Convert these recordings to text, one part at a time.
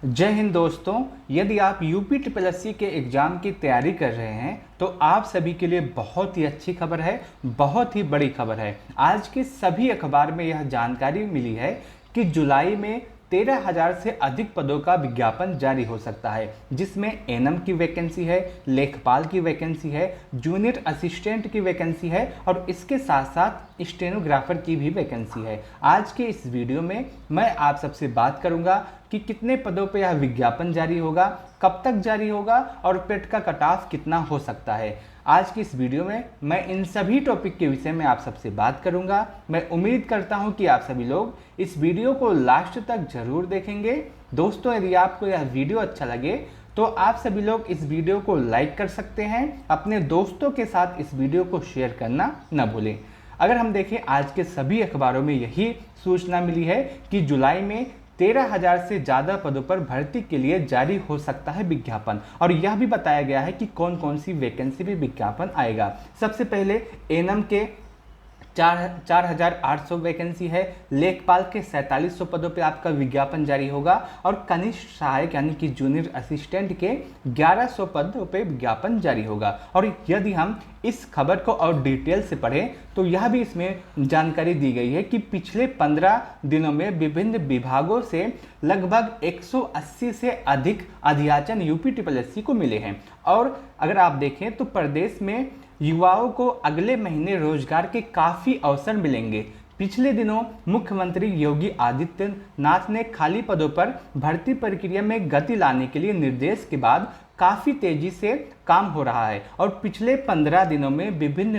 जय हिंद दोस्तों। यदि आप यूपी ट्रिपल एससी के एग्ज़ाम की तैयारी कर रहे हैं तो आप सभी के लिए बहुत ही अच्छी खबर है, बहुत ही बड़ी खबर है। आज के सभी अखबार में यह जानकारी मिली है कि जुलाई में 13,000 से अधिक पदों का विज्ञापन जारी हो सकता है, जिसमें एनएम की वैकेंसी है, लेखपाल की वैकेंसी है, जूनियर असिस्टेंट की वैकेंसी है और इसके साथ साथ स्टेनोग्राफर की भी वैकेंसी है। आज के इस वीडियो में मैं आप सबसे बात करूंगा कि कितने पदों पर यह विज्ञापन जारी होगा, कब तक जारी होगा और पेट का कट ऑफ कितना हो सकता है। आज की इस वीडियो में मैं इन सभी टॉपिक के विषय में आप सबसे बात करूंगा। मैं उम्मीद करता हूं कि आप सभी लोग इस वीडियो को लास्ट तक जरूर देखेंगे। दोस्तों, यदि आपको यह वीडियो अच्छा लगे तो आप सभी लोग इस वीडियो को लाइक कर सकते हैं, अपने दोस्तों के साथ इस वीडियो को शेयर करना न भूलें। अगर हम देखें, आज के सभी अखबारों में यही सूचना मिली है कि जुलाई में 13,000 से ज़्यादा पदों पर भर्ती के लिए जारी हो सकता है विज्ञापन, और यह भी बताया गया है कि कौन कौन सी वैकेंसी में विज्ञापन आएगा। सबसे पहले एनएम के 4,800 वैकेंसी है, लेखपाल के 4700 पदों पे आपका विज्ञापन जारी होगा और कनिष्ठ सहायक यानी कि जूनियर असिस्टेंट के 1100 पदों पे विज्ञापन जारी होगा। और यदि हम इस खबर को और डिटेल से पढ़ें तो यह भी इसमें जानकारी दी गई है कि पिछले 15 दिनों में विभिन्न विभागों से लगभग 180 से अधिक अध्याचन यूपी ट्रिपल एससी को मिले हैं। और अगर आप देखें तो प्रदेश में युवाओं को अगले महीने रोजगार के काफ़ी अवसर मिलेंगे। पिछले दिनों मुख्यमंत्री योगी आदित्यनाथ ने खाली पदों पर भर्ती प्रक्रिया में गति लाने के लिए निर्देश के बाद काफ़ी तेजी से काम हो रहा है और पिछले 15 दिनों में विभिन्न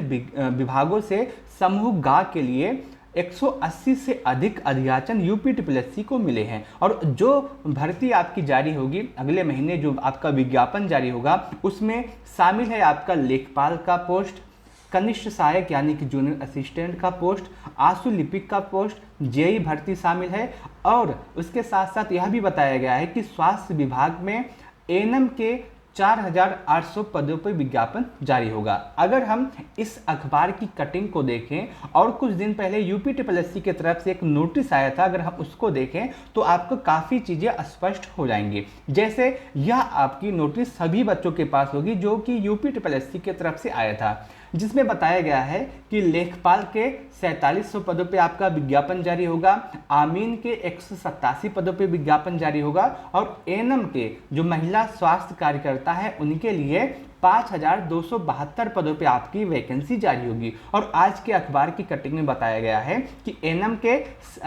विभागों से समूह ग के लिए 180 से अधिक अध्याचन यूपी ट्रिपल एससी को मिले हैं। और जो भर्ती आपकी जारी होगी अगले महीने, जो आपका विज्ञापन जारी होगा, उसमें शामिल है आपका लेखपाल का पोस्ट, कनिष्ठ सहायक यानी कि जूनियर असिस्टेंट का पोस्ट, आशु लिपिक का पोस्ट, जेई भर्ती शामिल है। और उसके साथ साथ यह भी बताया गया है कि स्वास्थ्य विभाग में एनएम के 4,800 पदों पर विज्ञापन जारी होगा। अगर हम इस अखबार की कटिंग को देखें और कुछ दिन पहले यूपी ट्रिपल एससी की तरफ से एक नोटिस आया था, अगर हम उसको देखें तो आपको काफ़ी चीज़ें स्पष्ट हो जाएंगी। जैसे यह आपकी नोटिस सभी बच्चों के पास होगी जो कि यूपी ट्रिपल एससी की तरफ से आया था, जिसमें बताया गया है कि लेखपाल के 4700 पदों पे आपका विज्ञापन जारी होगा, आमीन के 187 पदों पे विज्ञापन जारी होगा और एनएम के जो महिला स्वास्थ्य कार्यकर्ता है उनके लिए 5,272 पदों पे आपकी वैकेंसी जारी होगी। और आज के अखबार की कटिंग में बताया गया है कि एनएम के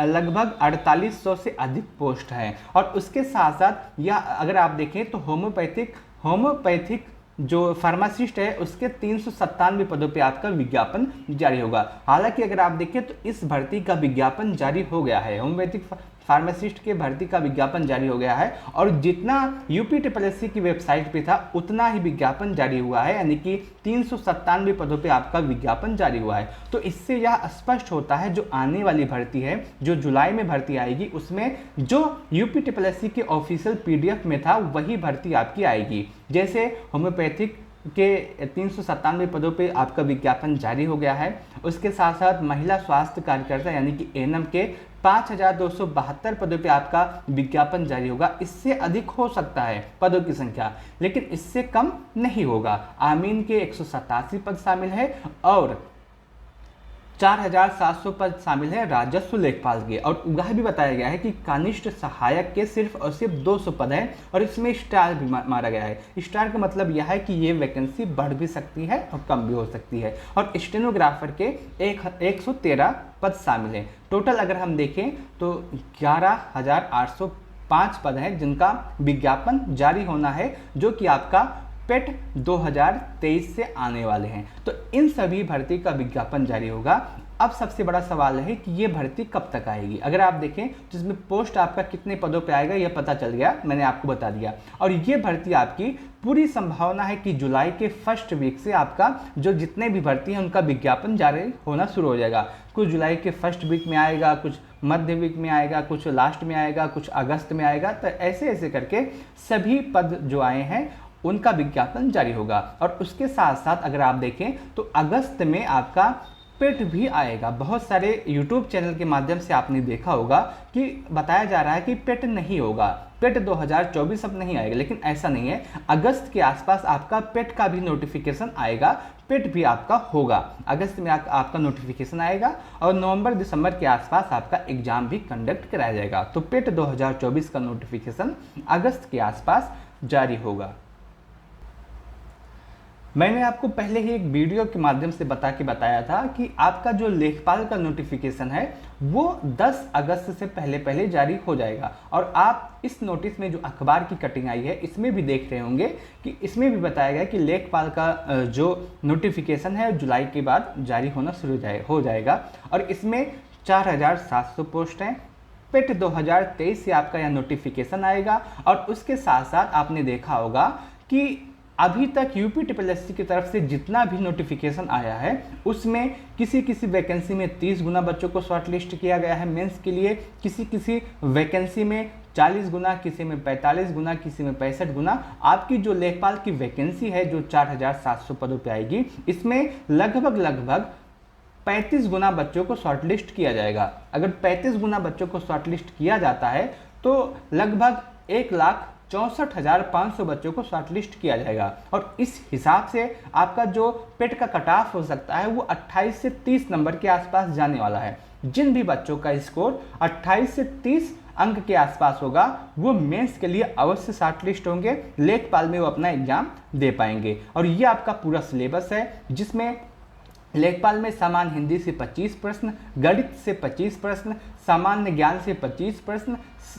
लगभग 4800 से अधिक पोस्ट हैं। और उसके साथ साथ यह अगर आप देखें तो होम्योपैथिक जो फार्मासिस्ट है उसके 397 पदों पे आपका विज्ञापन जारी होगा। हालांकि अगर आप देखें तो इस भर्ती का विज्ञापन जारी हो गया है, होम्योपैथिक फार्मासिस्ट के भर्ती का विज्ञापन जारी हो गया है और जितना यूपी ट्रिपल एससी की वेबसाइट पे था उतना ही विज्ञापन जारी हुआ है, यानी कि 397 पदों पे आपका विज्ञापन जारी हुआ है। तो इससे यह स्पष्ट होता है जो आने वाली भर्ती है, जो जुलाई में भर्ती आएगी, उसमें जो यूपी ट्रिपल एससी के ऑफिशियल पीडीएफ में था वही भर्ती आपकी आएगी। जैसे होम्योपैथिक के 397 पदों पे आपका विज्ञापन जारी हो गया है, उसके साथ साथ महिला स्वास्थ्य कार्यकर्ता यानी कि एनएम के 5,272 पदों पे आपका विज्ञापन जारी होगा। इससे अधिक हो सकता है पदों की संख्या, लेकिन इससे कम नहीं होगा। आमीन के 187 पद शामिल है और 4,700 पद शामिल है राजस्व लेखपाल के। और वह भी बताया गया है कि कनिष्ठ सहायक के सिर्फ और सिर्फ 200 पद हैं और इसमें स्टार भी मारा गया है। स्टार का मतलब यह है कि ये वैकेंसी बढ़ भी सकती है और कम भी हो सकती है। और स्टेनोग्राफर के 113 पद शामिल हैं। टोटल अगर हम देखें तो 11,805 पद हैं जिनका विज्ञापन जारी होना है, जो कि आपका पेट 2023 से आने वाले हैं। तो इन सभी भर्ती का विज्ञापन जारी होगा। अब सबसे बड़ा सवाल है कि ये भर्ती कब तक आएगी। अगर आप देखें तो इसमें पोस्ट आपका कितने पदों पे आएगा यह पता चल गया, मैंने आपको बता दिया। और ये भर्ती आपकी पूरी संभावना है कि जुलाई के फर्स्ट वीक से आपका जो जितने भी भर्ती हैं उनका विज्ञापन जारी होना शुरू हो जाएगा। कुछ जुलाई के फर्स्ट वीक में आएगा, कुछ मध्य वीक में आएगा, कुछ लास्ट में आएगा, कुछ अगस्त में आएगा। तो ऐसे ऐसे करके सभी पद जो आए हैं उनका विज्ञापन जारी होगा। और उसके साथ साथ अगर आप देखें तो अगस्त में आपका पेट भी आएगा। बहुत सारे YouTube चैनल के माध्यम से आपने देखा होगा कि बताया जा रहा है कि पेट नहीं होगा, पेट 2024 अब नहीं आएगा, लेकिन ऐसा नहीं है। अगस्त के आसपास आपका पेट का भी नोटिफिकेशन आएगा, पेट भी आपका होगा। अगस्त में आपका नोटिफिकेशन आएगा और नवंबर दिसंबर के आसपास आपका एग्जाम भी कंडक्ट कराया जाएगा। तो पेट 2024 का नोटिफिकेशन अगस्त के आसपास जारी होगा। मैंने आपको पहले ही एक वीडियो के माध्यम से बताया था कि आपका जो लेखपाल का नोटिफिकेशन है वो 10 अगस्त से पहले जारी हो जाएगा। और आप इस नोटिस में जो अखबार की कटिंग आई है इसमें भी देख रहे होंगे कि इसमें भी बताया गया कि लेखपाल का जो नोटिफिकेशन है जुलाई के बाद जारी होना शुरू हो जाएगा। और इसमें 4700 पोस्ट हैं। पेट 2023 से आपका यह नोटिफिकेशन आएगा। और उसके साथ साथ आपने देखा होगा कि अभी तक यूपीपीएससी की तरफ से जितना भी नोटिफिकेशन आया है उसमें किसी वैकेंसी में 30 गुना बच्चों को शॉर्टलिस्ट किया गया है मेंस के लिए, किसी वैकेंसी में 40 गुना, किसी में 45 गुना, किसी में 65 गुना। आपकी जो लेखपाल की वैकेंसी है जो 4700 पदों पर आएगी, इसमें लगभग 35 गुना बच्चों को शॉर्टलिस्ट किया जाएगा। अगर 35 गुना बच्चों को शॉर्टलिस्ट किया जाता है तो लगभग 1,64,500 बच्चों को शॉर्टलिस्ट किया जाएगा। और इस हिसाब से आपका जो पेट का कट ऑफ हो सकता है वो 28 से 30 नंबर के आसपास जाने वाला है। जिन भी बच्चों का स्कोर 28 से 30 अंक के आसपास होगा वो मेंस के लिए अवश्य शॉर्टलिस्ट होंगे, लेखपाल में वो अपना एग्जाम दे पाएंगे। और ये आपका पूरा सिलेबस है जिसमें लेखपाल में सामान्य हिंदी से 25 प्रश्न, गणित से 25 प्रश्न, सामान्य ज्ञान से 25 प्रश्न,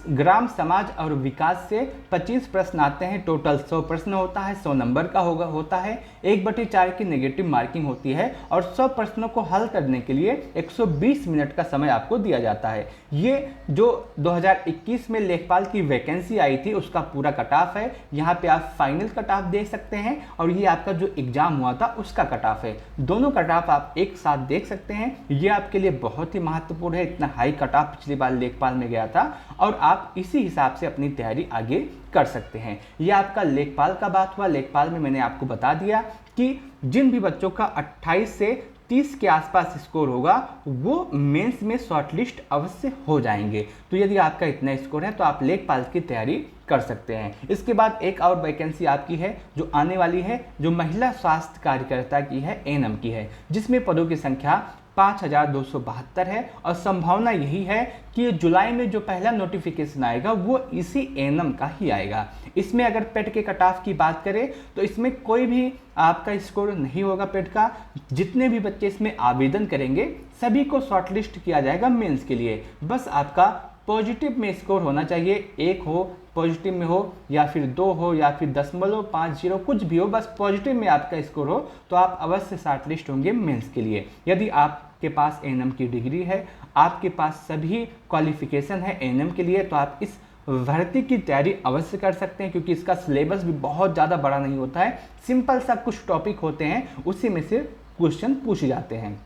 ग्राम समाज और विकास से 25 प्रश्न आते हैं। टोटल 100 प्रश्न होता है, 100 नंबर का होता है। 1/4 की नेगेटिव मार्किंग होती है और 100 प्रश्नों को हल करने के लिए 120 मिनट का समय आपको दिया जाता है। ये जो 2021 में लेखपाल की वैकेंसी आई थी उसका पूरा कट ऑफ है। यहाँ पे आप फाइनल कट ऑफ देख सकते हैं और ये आपका जो एग्जाम हुआ था उसका कट ऑफ है। दोनों कट ऑफ आप एक साथ देख सकते हैं। ये आपके लिए बहुत ही महत्वपूर्ण है। इतना हाई कट ऑफ पिछली बार लेखपाल में गया था और आप इसी हिसाब से अपनी तैयारी आगे कर सकते हैं। यह आपका लेखपाल का बात हुआ। लेखपाल में मैंने आपको बता दिया कि जिन भी बच्चों का 28 से 30 के आसपास स्कोर होगा वो मेंस में शॉर्टलिस्ट अवश्य हो जाएंगे। तो यदि आपका इतना स्कोर है तो आप लेखपाल की तैयारी कर सकते हैं। इसके बाद एक और वैकेंसी आपकी है जो आने वाली है, जो महिला स्वास्थ्य कार्यकर्ता की है, एएनएम की है, जिसमें पदों की संख्या 5272 है। और संभावना यही है कि जुलाई में जो पहला नोटिफिकेशन आएगा वो इसी एएनएम का ही आएगा। इसमें अगर पेट के कट ऑफ की बात करें तो इसमें कोई भी आपका स्कोर नहीं होगा पेट का। जितने भी बच्चे इसमें आवेदन करेंगे सभी को शॉर्टलिस्ट किया जाएगा मेंस के लिए। बस आपका पॉजिटिव में स्कोर होना चाहिए, 1 हो, पॉजिटिव में हो या फिर 2 हो या फिर 0.50 कुछ भी हो, बस पॉजिटिव में आपका स्कोर हो तो आप अवश्य शॉर्टलिस्ट होंगे मेंस के लिए। यदि आपके पास एएनएम की डिग्री है, आपके पास सभी क्वालिफिकेशन है एएनएम के लिए, तो आप इस भर्ती की तैयारी अवश्य कर सकते हैं क्योंकि इसका सिलेबस भी बहुत ज़्यादा बड़ा नहीं होता है। सिंपल सा कुछ टॉपिक होते हैं उसी में से क्वेश्चन पूछे जाते हैं।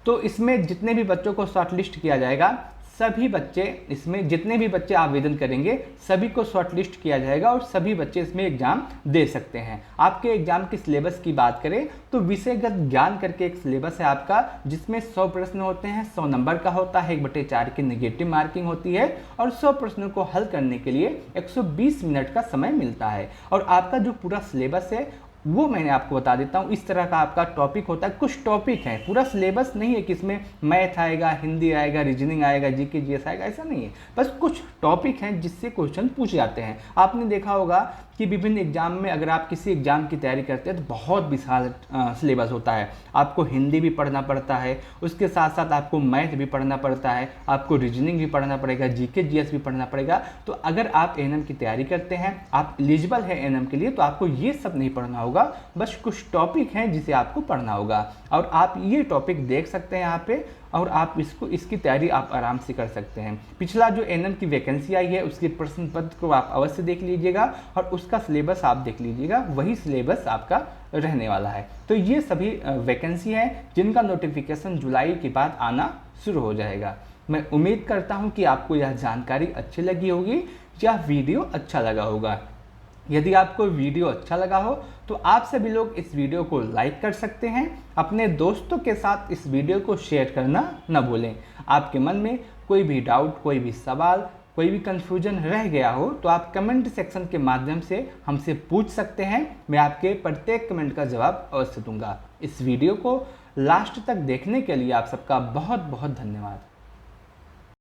तो इसमें जितने भी बच्चों को शॉर्टलिस्ट किया जाएगा सभी बच्चे, इसमें जितने भी बच्चे आवेदन करेंगे सभी को शॉर्टलिस्ट किया जाएगा और सभी बच्चे इसमें एग्जाम दे सकते हैं। आपके एग्जाम की सिलेबस की बात करें तो विषयगत ज्ञान करके एक सिलेबस है आपका जिसमें 100 प्रश्न होते हैं, 100 नंबर का होता है, 1/4 की नेगेटिव मार्किंग होती है और 100 प्रश्नों को हल करने के लिए 120 मिनट का समय मिलता है। और आपका जो पूरा सिलेबस है वो मैंने आपको बता देता हूँ। इस तरह का आपका टॉपिक होता है, कुछ टॉपिक है, पूरा सिलेबस नहीं है कि इसमें मैथ आएगा, हिंदी आएगा, रीजनिंग आएगा, जीके जीएस आएगा, ऐसा नहीं है। बस कुछ टॉपिक हैं जिससे क्वेश्चन पूछे जाते हैं। आपने देखा होगा कि विभिन्न एग्जाम में अगर आप किसी एग्जाम की तैयारी करते हैं तो बहुत विशाल सिलेबस होता है। आपको हिंदी भी पढ़ना पड़ता है, उसके साथ साथ आपको मैथ भी पढ़ना पड़ता है, आपको रीजनिंग भी पढ़ना पड़ेगा, जीके जीएस भी पढ़ना पड़ेगा। तो अगर आप एएनएम की तैयारी करते हैं, आप एलिजिबल हैं एएनएम के लिए, तो आपको ये सब नहीं पढ़ना होगा, बस कुछ टॉपिक हैं जिसे आपको पढ़ना होगा। और आप ये टॉपिक देख सकते हैं यहाँ पे और आप इसकी तैयारी आप आराम से कर सकते हैं। पिछला जो एएनएम की वैकेंसी आई है उसके प्रश्न पत्र को आप अवश्य देख लीजिएगा और उसका सिलेबस आप देख लीजिएगा, वही सिलेबस आपका रहने वाला है। तो ये सभी वैकेंसी हैं जिनका नोटिफिकेशन जुलाई के बाद आना शुरू हो जाएगा। मैं उम्मीद करता हूँ कि आपको यह जानकारी अच्छी लगी होगी, यह वीडियो अच्छा लगा होगा। यदि आपको वीडियो अच्छा लगा हो तो आप सभी लोग इस वीडियो को लाइक कर सकते हैं। अपने दोस्तों के साथ इस वीडियो को शेयर करना न भूलें। आपके मन में कोई भी डाउट, कोई भी सवाल, कोई भी कन्फ्यूजन रह गया हो तो आप कमेंट सेक्शन के माध्यम से हमसे पूछ सकते हैं। मैं आपके प्रत्येक कमेंट का जवाब अवश्य दूंगा। इस वीडियो को लास्ट तक देखने के लिए आप सबका बहुत बहुत धन्यवाद।